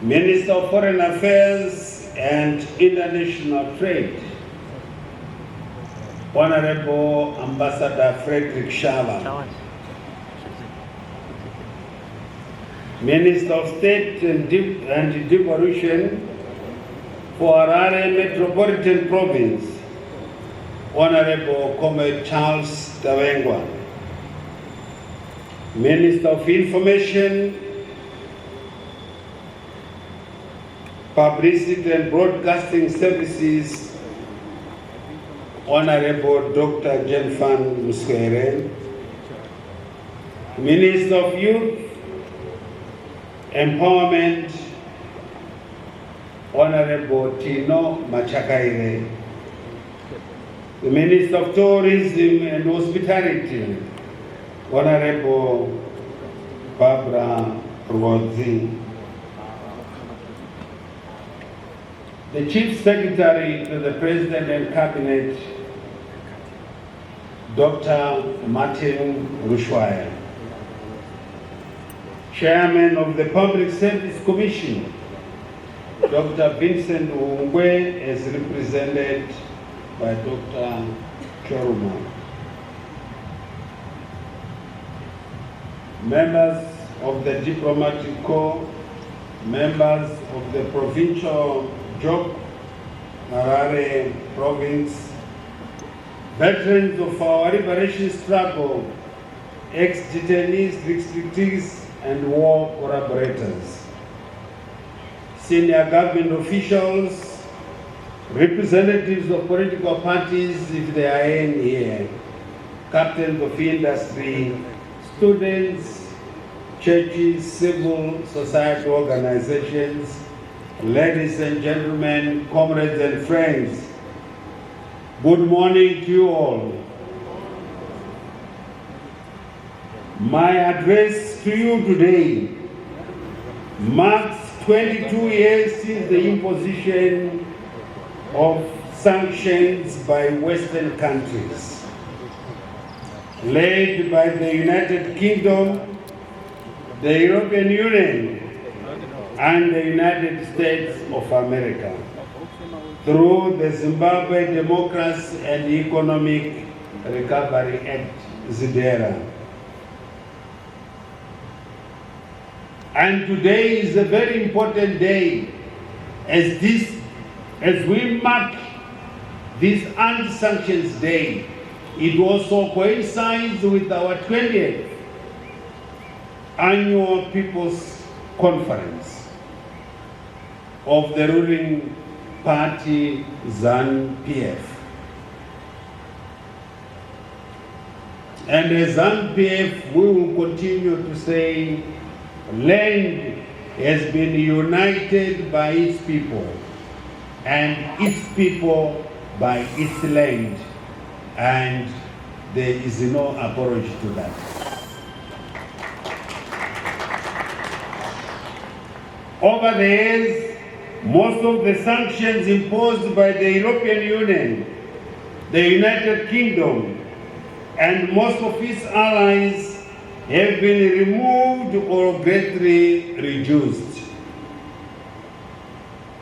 Minister of Foreign Affairs and International Trade, Honorable Ambassador Frederick Shava, Minister of State and Devolution for Harare Metropolitan Province, Honorable Comrade Charles Chiwenga, Minister of Information, Publicity and Broadcasting Services, Honorable Dr. Jenfan Musquere, Minister of Youth, Empowerment, Honorable Tino Machakaire, the Minister of Tourism and Hospitality, Honorable Barbara Rhodzi, the Chief Secretary to the President and Cabinet, Dr. Martin Rushwaya, Chairman of the Public Service Commission, Dr. Vincent Ungwe, as represented by Dr. Choruma. Members of the Diplomatic Corps, members of the Provincial Job Harare Province, veterans of our liberation struggle, ex-detainees, restrictees, and war collaborators, senior government officials, representatives of political parties, if they are in here, captains of industry, students, churches, civil society organizations, ladies and gentlemen, comrades and friends, good morning to you all. My address to you today marks 22 years since the imposition of sanctions by Western countries, led by the United Kingdom, the European Union, and the United States of America, through the Zimbabwe Democracy and Economic Recovery Act, ZIDERA. And today is a very important day as we mark this Anti-Sanctions Day. It also coincides with our 20th Annual People's Conference of the ruling party ZANU-PF. And as ZANU-PF, we will continue to say, land has been united by its people, and its people by its land, and there is no apology to that. Over the years, most of the sanctions imposed by the European Union, the United Kingdom, and most of its allies have been removed or greatly reduced.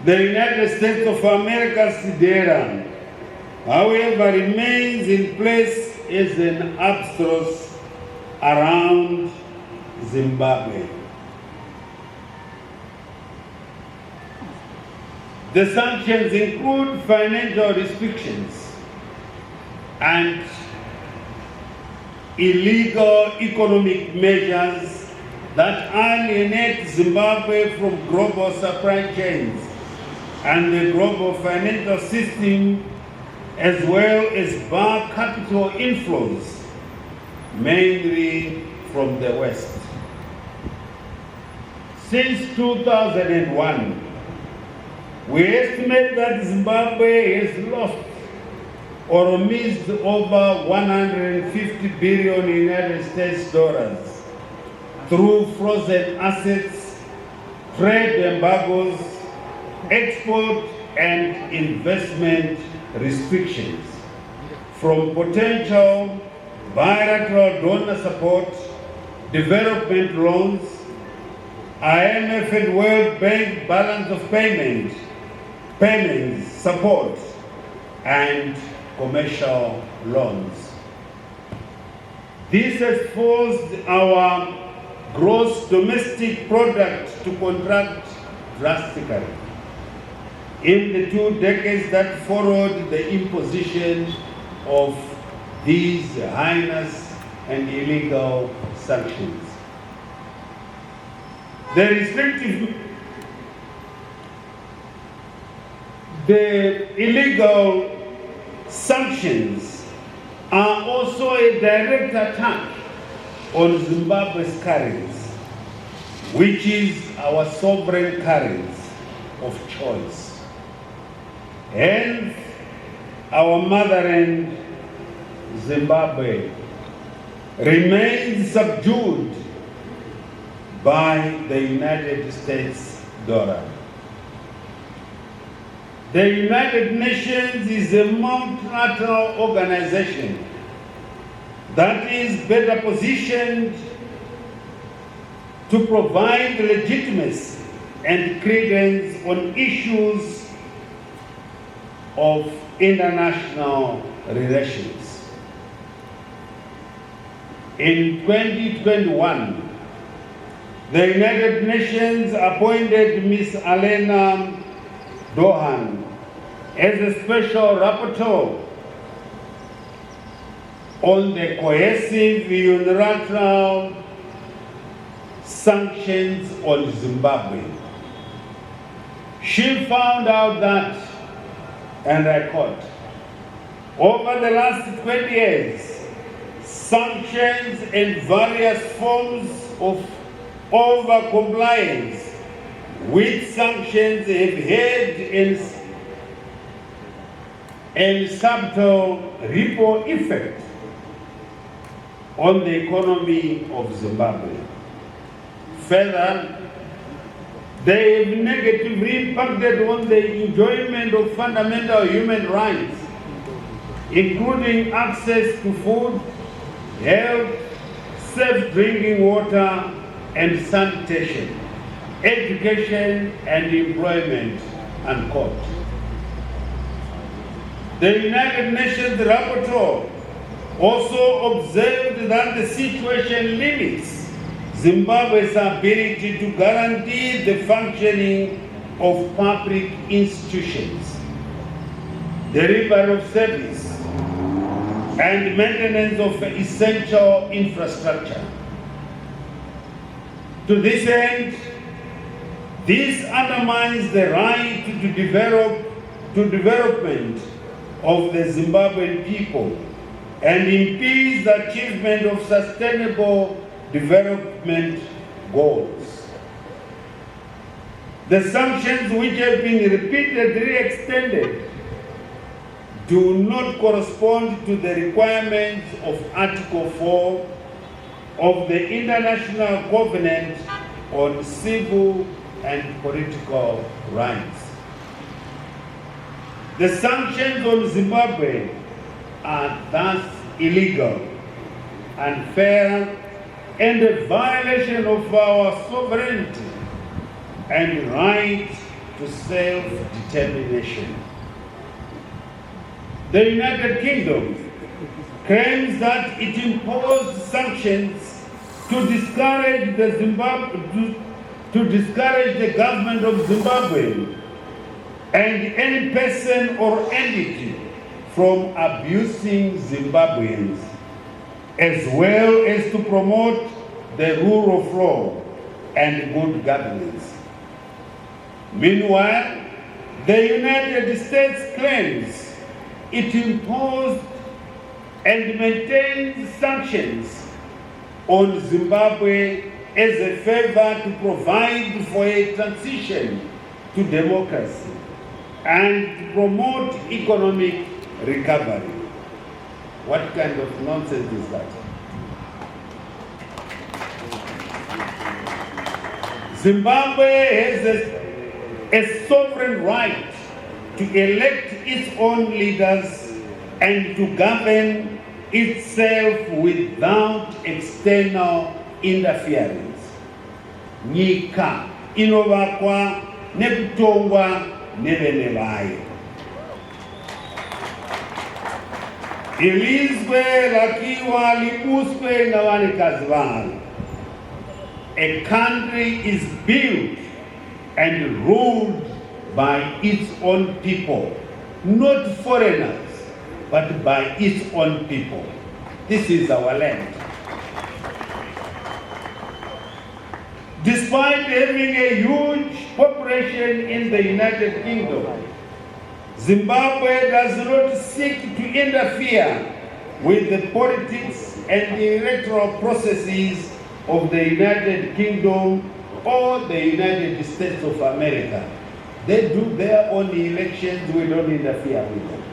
The United States of America, ZIDERA, however, remains in place as an albatross around Zimbabwe. The sanctions include financial restrictions and illegal economic measures that alienate Zimbabwe from global supply chains and the global financial system, as well as bar capital inflows, mainly from the West. Since 2001, we estimate that Zimbabwe has lost or missed over 150 billion United States dollars through frozen assets, trade embargoes, export and investment restrictions, from potential bilateral donor support, development loans, IMF and World Bank balance of payments, support, and commercial loans. This has forced our gross domestic product to contract drastically in the 2 decades that followed the imposition of these heinous and illegal sanctions. The illegal sanctions are also a direct attack on Zimbabwe's currency, which is our sovereign currency of choice. Hence, our motherland, Zimbabwe, remains subdued by the United States dollar. The United Nations is a multilateral organization that is better positioned to provide legitimacy and credence on issues of international relations. In 2021, the United Nations appointed Ms. Alena Dohan as a special rapporteur on the coercive unilateral sanctions on Zimbabwe. She found out that, and I quote, over the last 20 years, sanctions and various forms of over-compliance with sanctions have had a subtle ripple effect on the economy of Zimbabwe. Further, they have negatively impacted on the enjoyment of fundamental human rights, including access to food, health, safe drinking water, and sanitation, education, and employment, unquote. The United Nations rapporteur also observed that the situation limits Zimbabwe's ability to guarantee the functioning of public institutions, delivery of service, and maintenance of essential infrastructure. To this end, this undermines the right to development of the Zimbabwean people and impedes the achievement of sustainable development goals. The sanctions, which have been repeatedly extended, do not correspond to the requirements of Article 4 of the International Covenant on Civil and Political Rights. The sanctions on Zimbabwe are thus illegal, unfair, and a violation of our sovereignty and right to self-determination. The United Kingdom claims that it imposed sanctions to discourage the government of Zimbabwe and any person or entity from abusing Zimbabweans, as well as to promote the rule of law and good governance. Meanwhile, the United States claims it imposed and maintains sanctions on Zimbabwe as a favor to provide for a transition to democracy and to promote economic recovery. What kind of nonsense is that? Zimbabwe has a sovereign right to elect its own leaders and to govern itself without external interference. nyika inovakwa nekutongwa nevene vayo. Ilizwe lakiwa libuswe navanikazi valo. A country is built and ruled by its own people, not foreigners, but by its own people. This is our land. Despite having a huge population in the United Kingdom, Zimbabwe does not seek to interfere with the politics and the electoral processes of the United Kingdom or the United States of America. They do their own elections, we don't interfere with them.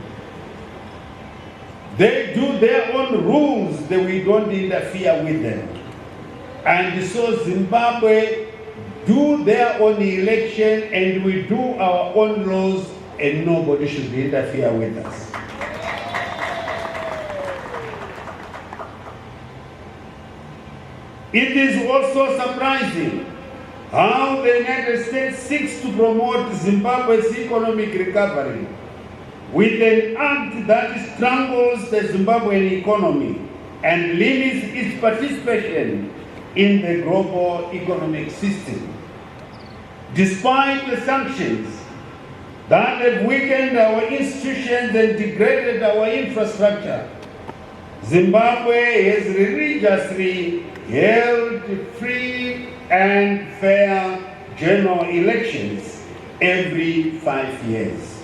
They do their own rules, that we don't interfere with them. And so Zimbabwe do their own election and we do our own laws, and nobody should interfere with us. It is also surprising how the United States seeks to promote Zimbabwe's economic recovery with an act that strangles the Zimbabwean economy and limits its participation in the global economic system. Despite the sanctions that have weakened our institutions and degraded our infrastructure, Zimbabwe has religiously held free and fair general elections every 5 years.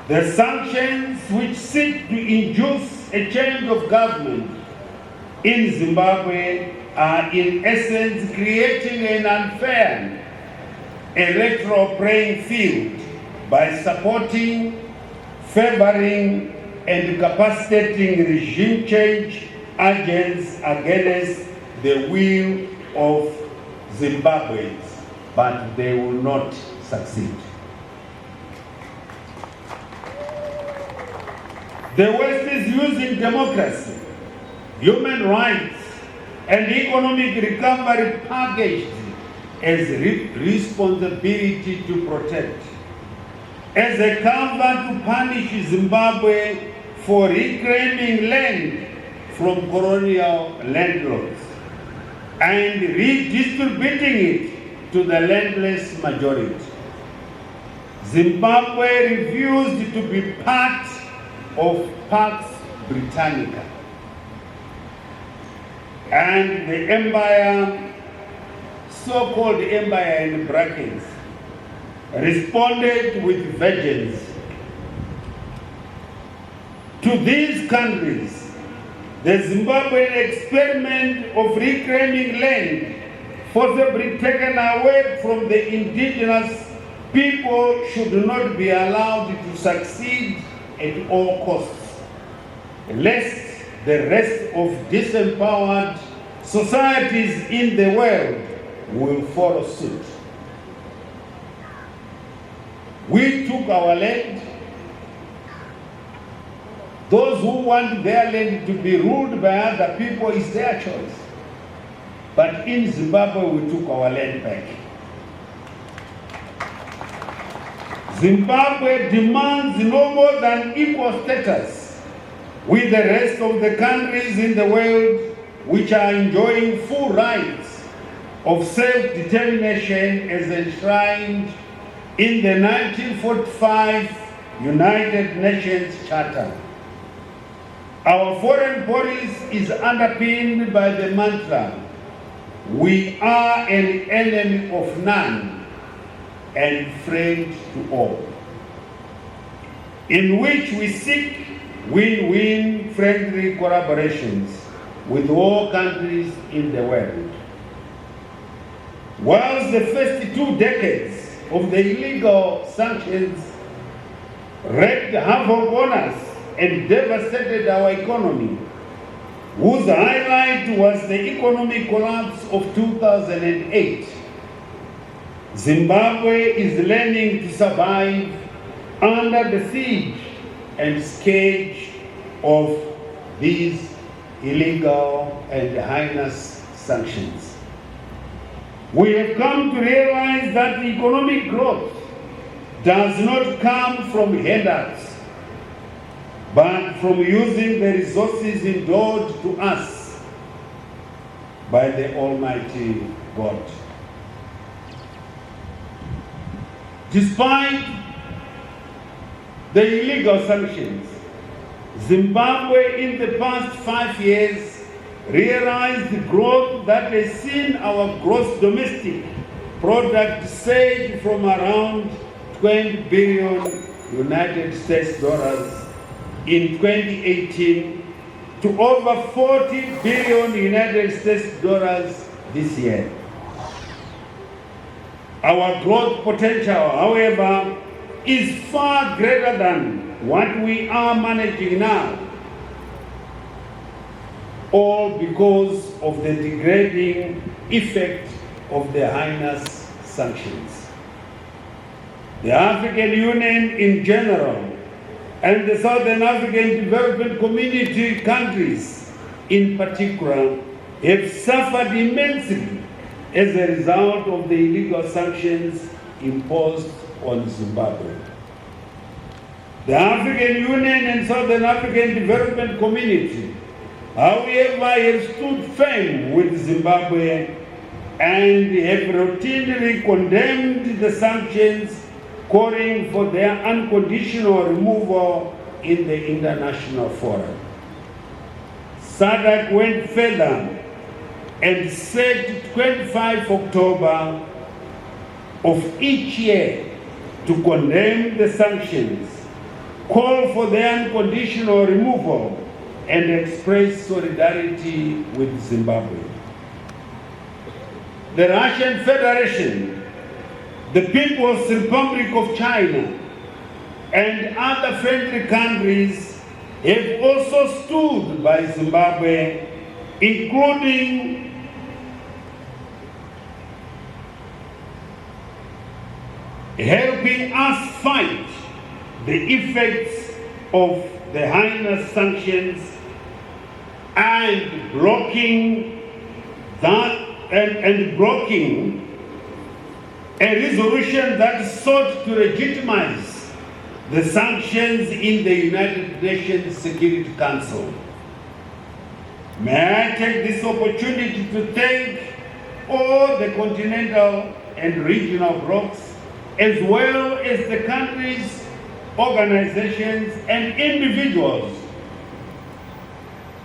The sanctions which seek to induce a change of government in Zimbabwe are in essence creating an unfair electoral playing field by supporting, favoring, and capacitating regime change agents against the will of Zimbabweans, but they will not succeed. The West is using democracy, human rights, and economic recovery packaged as responsibility to protect, as a cover to punish Zimbabwe for reclaiming land from colonial landlords and redistributing it to the landless majority. Zimbabwe refused to be part of Pax Britannica, and the empire, so-called empire in brackets, responded with vengeance. To these countries, the Zimbabwean experiment of reclaiming land forcibly taken away from the indigenous people should not be allowed to succeed at all costs, lest the rest of disempowered societies in the world will follow suit. We took our land. Those who want their land to be ruled by other people is their choice. But in Zimbabwe, we took our land back. Zimbabwe demands no more than equal status with the rest of the countries in the world which are enjoying full rights of self-determination as enshrined in the 1945 United Nations Charter. Our foreign policy is underpinned by the mantra, "We are an enemy of none and friend to all," in which we seek win-win friendly collaborations with all countries in the world. Whilst the first 2 decades of the illegal sanctions wreaked havoc on us and devastated our economy, whose highlight was the economic collapse of 2008, Zimbabwe is learning to survive under the siege and scourge of these illegal and heinous sanctions. We have come to realize that economic growth does not come from handouts, but from using the resources endowed to us by the Almighty God. Despite the illegal sanctions, Zimbabwe in the past 5 years realized the growth that has seen our gross domestic product surge from around 20 billion United States dollars in 2018 to over 40 billion United States dollars this year. Our growth potential, however, is far greater than what we are managing now, all because of the degrading effect of the heinous sanctions. The African Union in general and the Southern African Development Community countries in particular have suffered immensely as a result of the illegal sanctions imposed on Zimbabwe. The African Union and Southern African Development Community, however, have stood firm with Zimbabwe and have routinely condemned the sanctions, calling for their unconditional removal in the international forum. SADC went further and set 25 October of each year to condemn the sanctions, call for their unconditional removal, and express solidarity with Zimbabwe. The Russian Federation, the People's Republic of China, and other friendly countries have also stood by Zimbabwe, including helping us fight the effects of the heinous sanctions and blocking a resolution that sought to legitimize the sanctions in the United Nations Security Council. May I take this opportunity to thank all the continental and regional blocs, as well as the countries, organizations, and individuals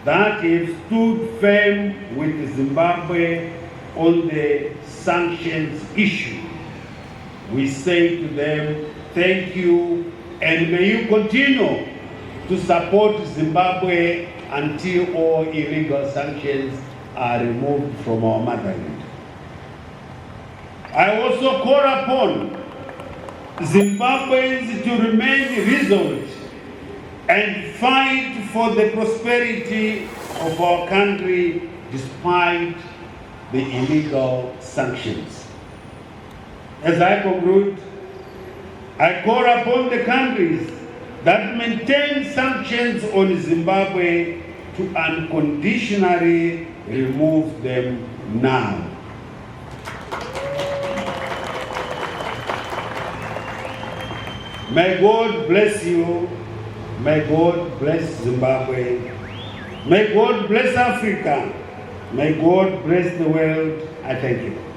that have stood firm with Zimbabwe on the sanctions issue. We say to them, thank you, and may you continue to support Zimbabwe until all illegal sanctions are removed from our motherland. I also call upon Zimbabweans to remain resolute and fight for the prosperity of our country despite the illegal sanctions. As I conclude, I call upon the countries that maintain sanctions on Zimbabwe to unconditionally remove them now. May God bless you. May God bless Zimbabwe. May God bless Africa. May God bless the world. I thank you.